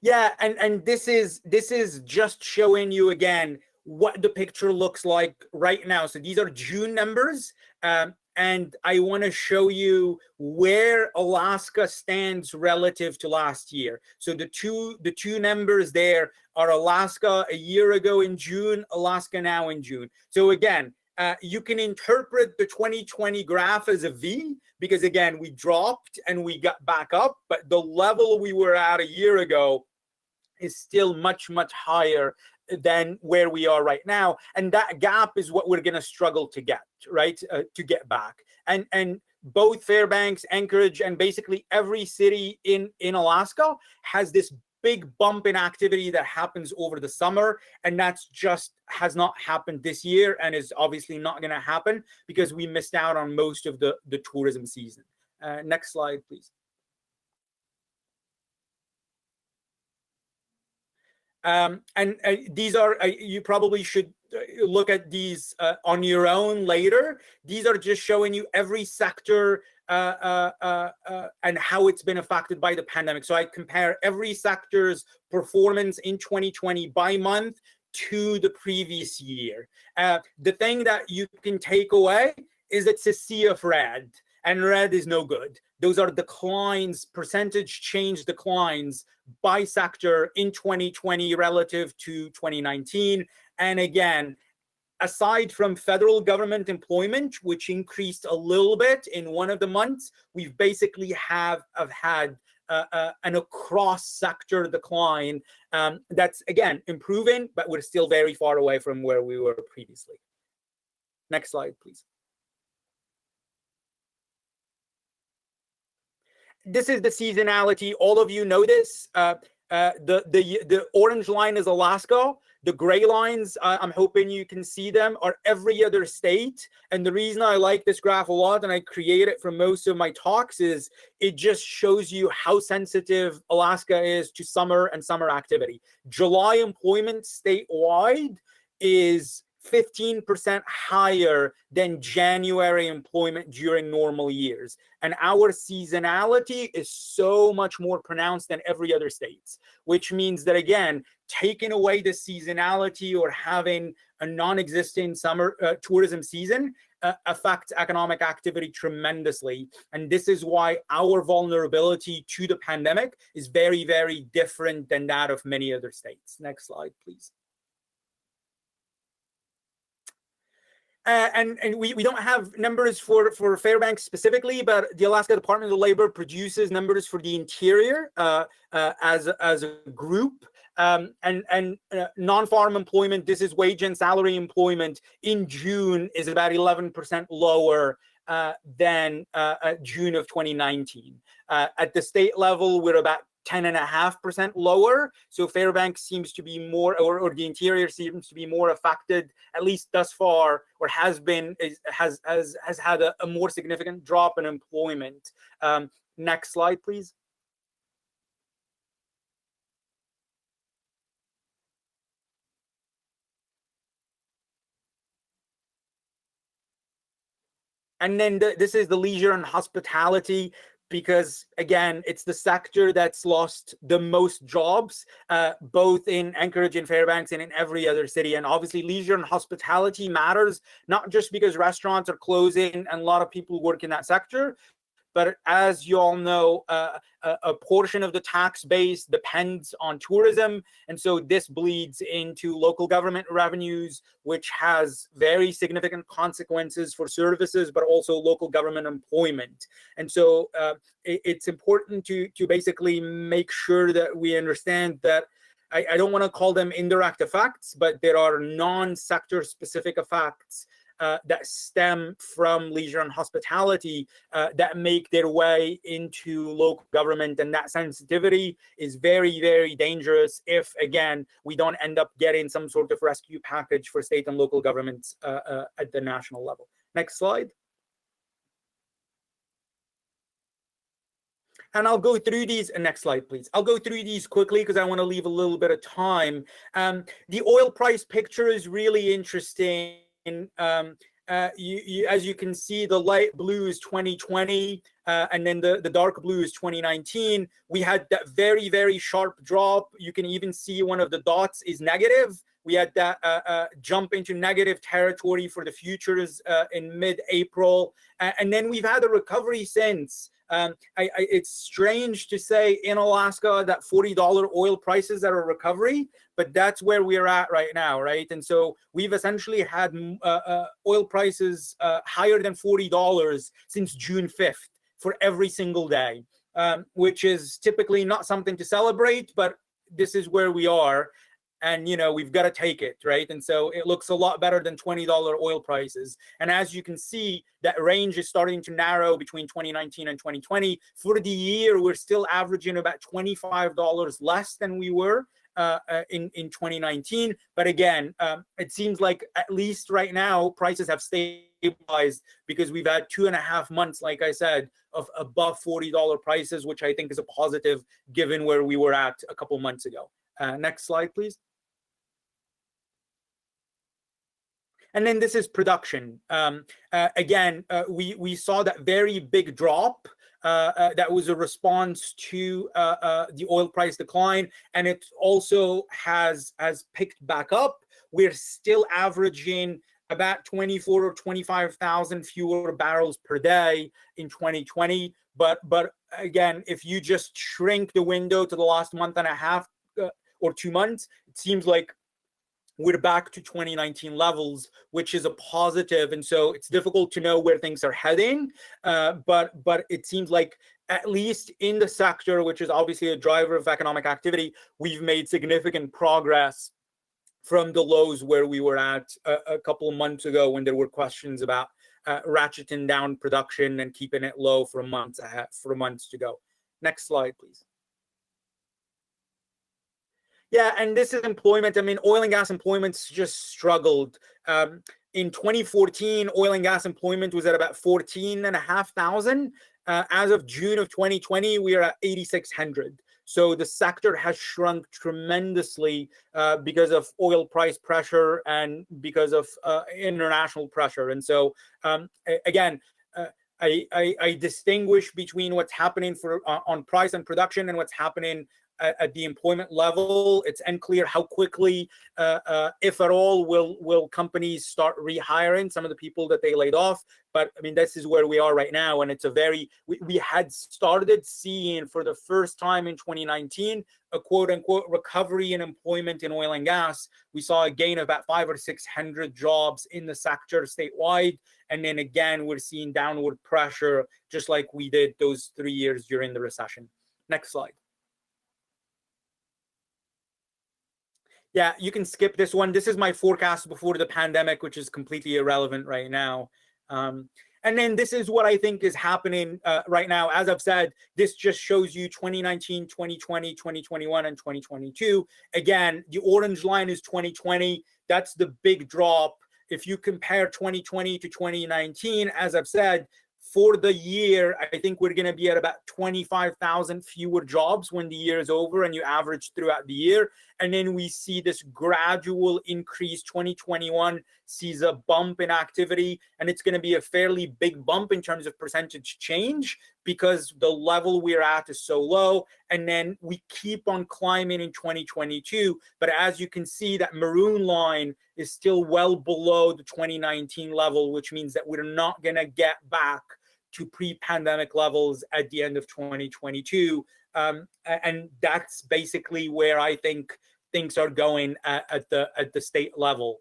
Yeah, and this is just showing you again what the picture looks like right now. So these are June numbers, and I want to show you where Alaska stands relative to last year. So the two numbers there are Alaska a year ago in June, Alaska now in June. So again, you can interpret the 2020 graph as a V, because again, we dropped and we got back up, but the level we were at a year ago is still much, much higher than where we are right now. And that gap is what we're going to struggle to get, right, to get back. And both Fairbanks, Anchorage, and basically every city in Alaska has this big bump in activity that happens over the summer. And that's just has not happened this year, and is obviously not going to happen because we missed out on most of the tourism season. Next slide, please. These are, you probably should look at these on your own later. These are just showing you every sector and how it's been affected by the pandemic. So I compare every sector's performance in 2020 by month to the previous year. The thing that you can take away is it's a sea of red, and red is no good. Those are declines, percentage change declines by sector in 2020 relative to 2019. And again, aside from federal government employment, which increased a little bit in one of the months, we've basically have had an across sector decline that's, again, improving, but we're still very far away from where we were previously. Next slide, please. This is the seasonality. All of you know this. The orange line is Alaska. The gray lines, I'm hoping you can see them, are every other state. And the reason I like this graph a lot, and I create it for most of my talks, is it just shows you how sensitive Alaska is to summer and summer activity. July employment statewide is 15% higher than January employment during normal years. And our seasonality is so much more pronounced than every other state's, which means that, again, taking away the seasonality or having a non-existent summer tourism season affects economic activity tremendously. And this is why our vulnerability to the pandemic is very, very different than that of many other states. Next slide, please. And we don't have numbers for Fairbanks specifically, but the Alaska Department of Labor produces numbers for the interior as a group. And non-farm employment, this is wage and salary employment, in June is about 11% lower than June of 2019. At the state level, we're about 10.5% lower. So Fairbanks seems to be more, or the interior seems to be more affected, at least thus far, or has had a more significant drop in employment. Next slide, please. And then this is the leisure and hospitality, because again, it's the sector that's lost the most jobs, both in Anchorage and Fairbanks and in every other city. And obviously leisure and hospitality matters, not just because restaurants are closing and a lot of people work in that sector, but as you all know, a portion of the tax base depends on tourism. And so this bleeds into local government revenues, which has very significant consequences for services, but also local government employment. And so it's important to basically make sure that we understand that I don't want to call them indirect effects, but there are non-sector specific effects that stem from leisure and hospitality that make their way into local government. And that sensitivity is very, very dangerous if, again, we don't end up getting some sort of rescue package for state and local governments at the national level. Next slide. And I'll go through these. Next slide, please. I'll go through these quickly because I want to leave a little bit of time. The oil price picture is really interesting. As you can see, the light blue is 2020, and then the dark blue is 2019. We had that very, very sharp drop. You can even see one of the dots is negative. We had that jump into negative territory for the futures in mid-April. And then we've had a recovery since. It's strange to say in Alaska that $40 oil prices are a recovery, but that's where we're at right now, right? And so we've essentially had oil prices higher than $40 since June 5th for every single day, which is typically not something to celebrate, but this is where we are. And, you know, we've got to take it, right? And so it looks a lot better than $20 oil prices. And as you can see, that range is starting to narrow between 2019 and 2020. For the year, we're still averaging about $25 less than we were in 2019. But again, it seems like at least right now, prices have stabilized because we've had 2.5 months, like I said, of above $40 prices, which I think is a positive given where we were at a couple months ago. Next slide, please. And then this is production. Again, we saw that very big drop that was a response to the oil price decline, and it also has picked back up. We're still averaging about 24 or 25,000 fewer barrels per day in 2020. But again, if you just shrink the window to the last month and a half or 2 months, it seems like we're back to 2019 levels, which is a positive. And so it's difficult to know where things are heading, but it seems like at least in the sector, which is obviously a driver of economic activity, we've made significant progress from the lows where we were at a couple of months ago when there were questions about ratcheting down production and keeping it low for months to go. Next slide, please. Yeah, and this is employment. I mean, oil and gas employment's just struggled. In 2014, oil and gas employment was at about 14,500. As of June of 2020, we are at 8,600. So the sector has shrunk tremendously because of oil price pressure and because of international pressure. And so, again, I distinguish between what's happening on price and production and what's happening at the employment level. It's unclear how quickly, if at all, will companies start rehiring some of the people that they laid off. But I mean, this is where we are right now, and it's a very we had started seeing for the first time in 2019 a quote unquote recovery in employment in oil and gas. We saw a gain of about 500 or 600 jobs in the sector statewide, and then again we're seeing downward pressure just like we did those 3 years during the recession. Next slide. Yeah, you can skip this one. This is my forecast before the pandemic, which is completely irrelevant right now. And then this is what I think is happening right now. As I've said, this just shows you 2019, 2020, 2021, and 2022. Again, the orange line is 2020. That's the big drop. If you compare 2020 to 2019, as I've said, for the year, I think we're going to be at about 25,000 fewer jobs when the year is over and you average throughout the year. And then we see this gradual increase. 2021 sees a bump in activity, and it's going to be a fairly big bump in terms of percentage change because the level we're at is so low. And then we keep on climbing in 2022. But as you can see, that maroon line is still well below the 2019 level, which means that we're not going to get back to pre-pandemic levels at the end of 2022. And that's basically where I think things are going at the state level.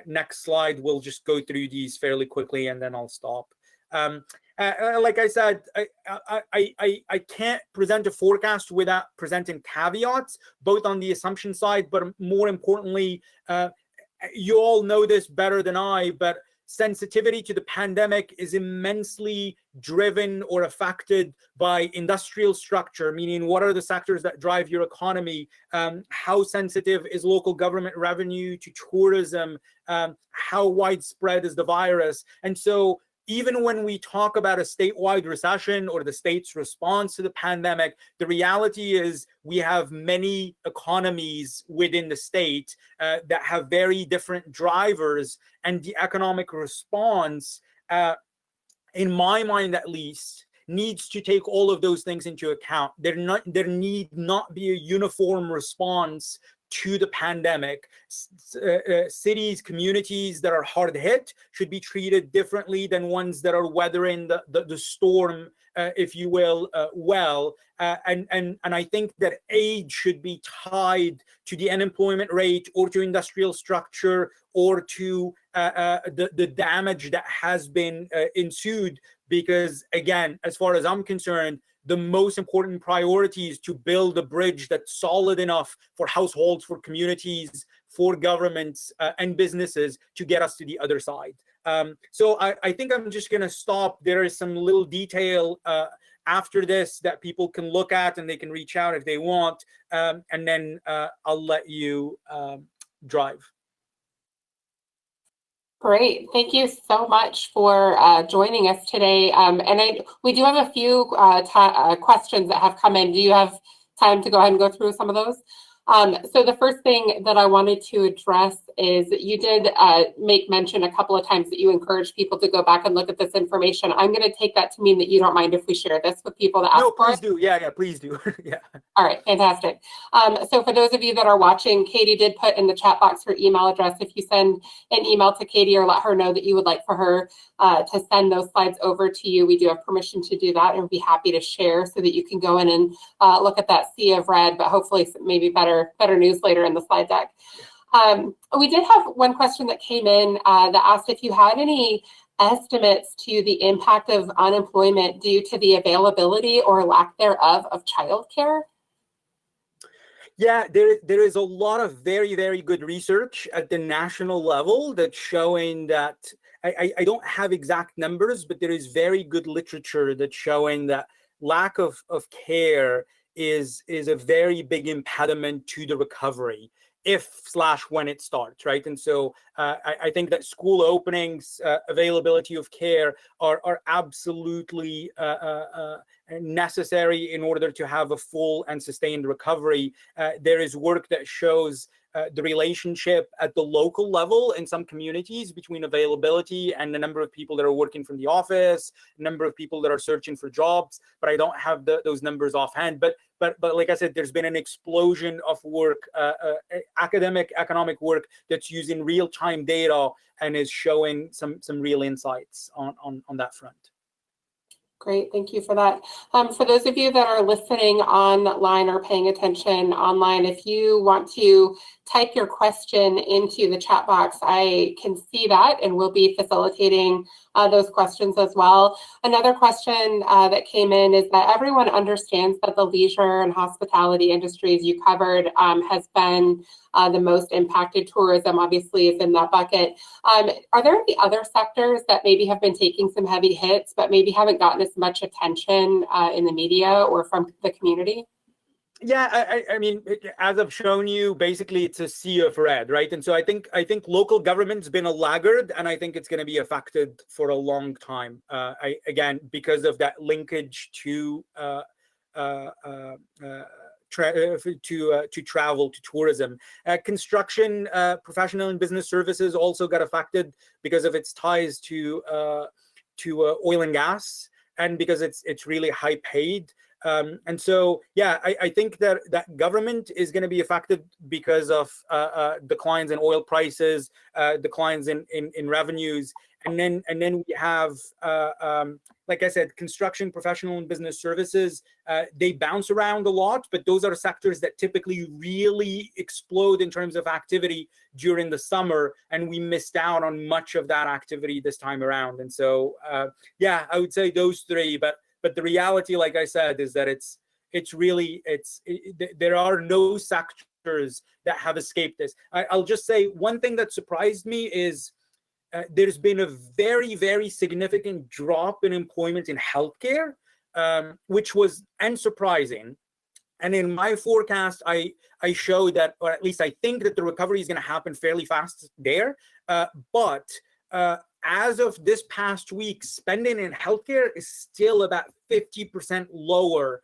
Next slide, we'll just go through these fairly quickly and then I'll stop. Like I said, I can't present a forecast without presenting caveats, both on the assumption side, but more importantly, you all know this better than I, but sensitivity to the pandemic is immensely driven or affected by industrial structure, meaning what are the sectors that drive your economy? How sensitive is local government revenue to tourism? How widespread is the virus? And so even when we talk about a statewide recession or the state's response to the pandemic, the reality is we have many economies within the state that have very different drivers, and the economic response, in my mind at least, needs to take all of those things into account. There need not be a uniform response to the pandemic. Cities, communities that are hard hit should be treated differently than ones that are weathering the storm, if you will, well. And I think that aid should be tied to the unemployment rate or to industrial structure or to the damage that has been ensued. Because again, as far as I'm concerned, the most important priority is to build a bridge that's solid enough for households, for communities, for governments and businesses to get us to the other side. So I think I'm just going to stop. There is some little detail after this that people can look at and they can reach out if they want. And then I'll let you drive. Great. Thank you so much for joining us today. And we do have a few questions that have come in. Do you have time to go ahead and go through some of those? So the first thing that I wanted to address is you did make mention a couple of times that you encourage people to go back and look at this information. I'm going to take that to mean that you don't mind if we share this with people that ask for it. No, please do. Yeah, please do. Yeah. All right, fantastic. So for those of you that are watching, Katie did put in the chat box her email address. If you send an email to Katie or let her know that you would like for her to send those slides over to you, we do have permission to do that, and we'd be happy to share so that you can go in and look at that sea of red, but hopefully maybe better news later in the slide deck. We did have one question that came in that asked if you had any estimates to the impact of unemployment due to the availability or lack thereof of childcare. Yeah, there is a lot of very, very good research at the national level that's showing that, I don't have exact numbers, but there is very good literature that's showing that lack of care is a very big impediment to the recovery if/when it starts, right? And so I think that school openings, availability of care are absolutely necessary in order to have a full and sustained recovery. There is work that shows the relationship at the local level in some communities between availability and the number of people that are working from the office, number of people that are searching for jobs, but I don't have those numbers offhand. But like I said, there's been an explosion of work, economic work that's using real-time data and is showing some real insights on that front. Great, thank you for that. For those of you that are listening online or paying attention online, if you want to type your question into the chat box, I can see that, and we'll be facilitating those questions as well. Another question that came in is that everyone understands that the leisure and hospitality industries you covered has been the most impacted. Tourism obviously is in that bucket. Are there any other sectors that maybe have been taking some heavy hits but maybe haven't gotten as much attention in the media or from the community? Yeah, I mean, as I've shown you, basically it's a sea of red, right? And so I think local government's been a laggard, and I think it's going to be affected for a long time. Again, because of that linkage to travel, to tourism. Construction, professional and business services also got affected because of its ties to oil and gas, and because it's really high paid. And so, yeah, I think that government is going to be affected because of declines in oil prices, declines in revenues, and then we have, like I said, construction, professional, and business services. They bounce around a lot, but those are sectors that typically really explode in terms of activity during the summer, and we missed out on much of that activity this time around. And so, yeah, I would say those three, but the reality, like I said, is that there are no sectors that have escaped this. I'll just say one thing that surprised me is there's been a very, very significant drop in employment in healthcare, which was unsurprising. And in my forecast, I show that, or at least I think that the recovery is going to happen fairly fast there. But as of this past week, spending in healthcare is still about 50% lower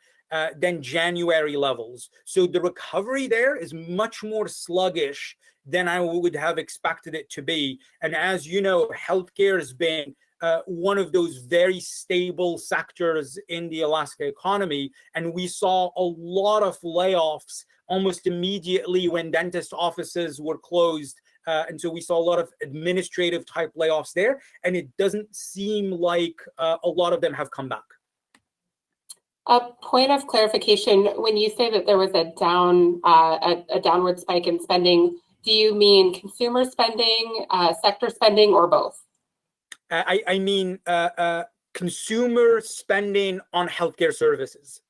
than January levels. So the recovery there is much more sluggish than I would have expected it to be. And as you know, healthcare has been one of those very stable sectors in the Alaska economy. And we saw a lot of layoffs almost immediately when dentist offices were closed. And so we saw a lot of administrative type layoffs there, and it doesn't seem like a lot of them have come back. A point of clarification: when you say that there was a downward spike in spending, do you mean consumer spending, sector spending, or both? I mean consumer spending on healthcare services.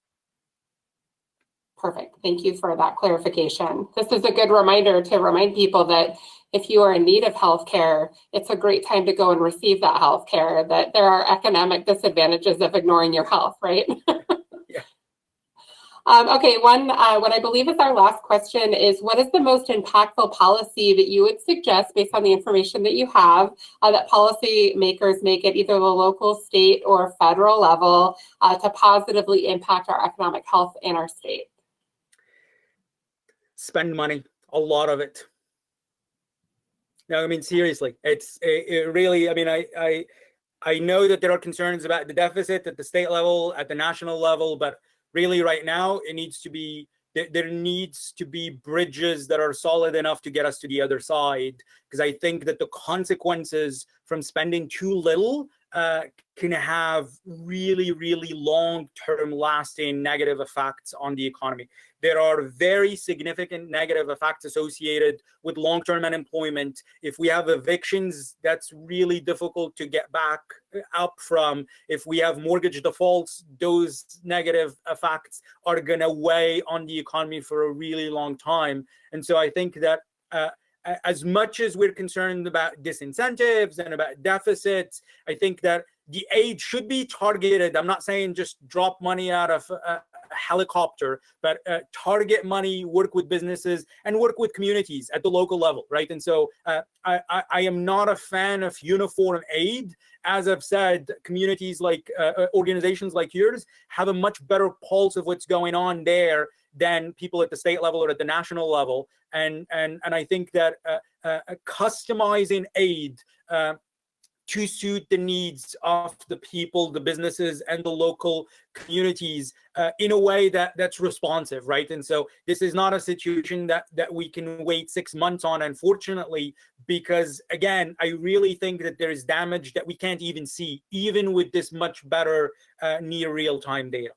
Perfect. Thank you for that clarification. This is a good reminder to remind people that if you are in need of healthcare, it's a great time to go and receive that healthcare, that there are economic disadvantages of ignoring your health, right? Yeah. Okay, what I believe is our last question is, what is the most impactful policy that you would suggest, based on the information that you have, that policymakers make at either the local, state, or federal level to positively impact our economic health in our state? Spend money, a lot of it. No, I mean, seriously, it really, I mean, I know that there are concerns about the deficit at the state level, at the national level, but really right now there needs to be bridges that are solid enough to get us to the other side, because I think that the consequences from spending too little can have really, really long-term lasting negative effects on the economy. There are very significant negative effects associated with long-term unemployment. If we have evictions, that's really difficult to get back up from. If we have mortgage defaults, those negative effects are going to weigh on the economy for a really long time. And so I think that as much as we're concerned about disincentives and about deficits, I think that the aid should be targeted. I'm not saying just drop money out of a helicopter, but target money, work with businesses, and work with communities at the local level, right? And so I am not a fan of uniform aid. As I've said, communities like organizations like yours have a much better pulse of what's going on there than people at the state level or at the national level. And I think that customizing aid to suit the needs of the people, the businesses, and the local communities in a way that's responsive, right? And so this is not a situation that we can wait 6 months on, unfortunately, because again, I really think that there is damage that we can't even see, even with this much better near real-time data.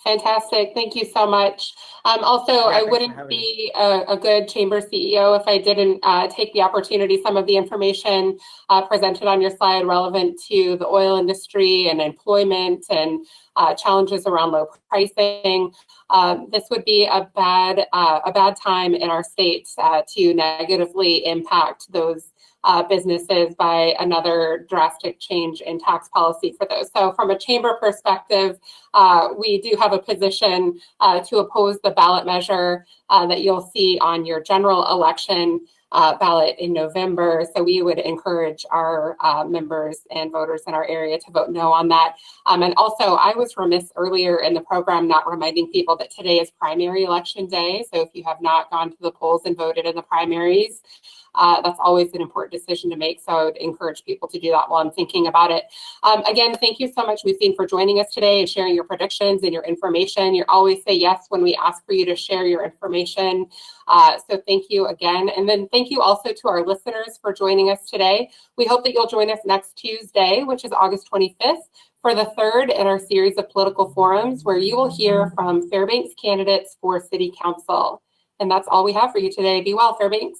Fantastic. Thank you so much. Also, Yeah, I thanks for wouldn't having me. be a good chamber CEO if I didn't take the opportunity. Some of the information presented on your slide relevant to the oil industry and employment and challenges around low pricing. This would be a bad time in our state to negatively impact those businesses by another drastic change in tax policy for those. So from a chamber perspective, we do have a position to oppose the ballot measure that you'll see on your general election ballot in November. So we would encourage our members and voters in our area to vote no on that. And also, I was remiss earlier in the program not reminding people that today is primary election day. So if you have not gone to the polls and voted in the primaries, that's always an important decision to make. So I would encourage people to do that while I'm thinking about it. Again, thank you so much, Lucine, for joining us today and sharing your predictions and your information. You always say yes when we ask for you to share your information. So thank you again. And then thank you also to our listeners for joining us today. We hope that you'll join us next Tuesday, which is August 25th, for the third in our series of political forums, where you will hear from Fairbanks candidates for City Council. And that's all we have for you today. Be well, Fairbanks.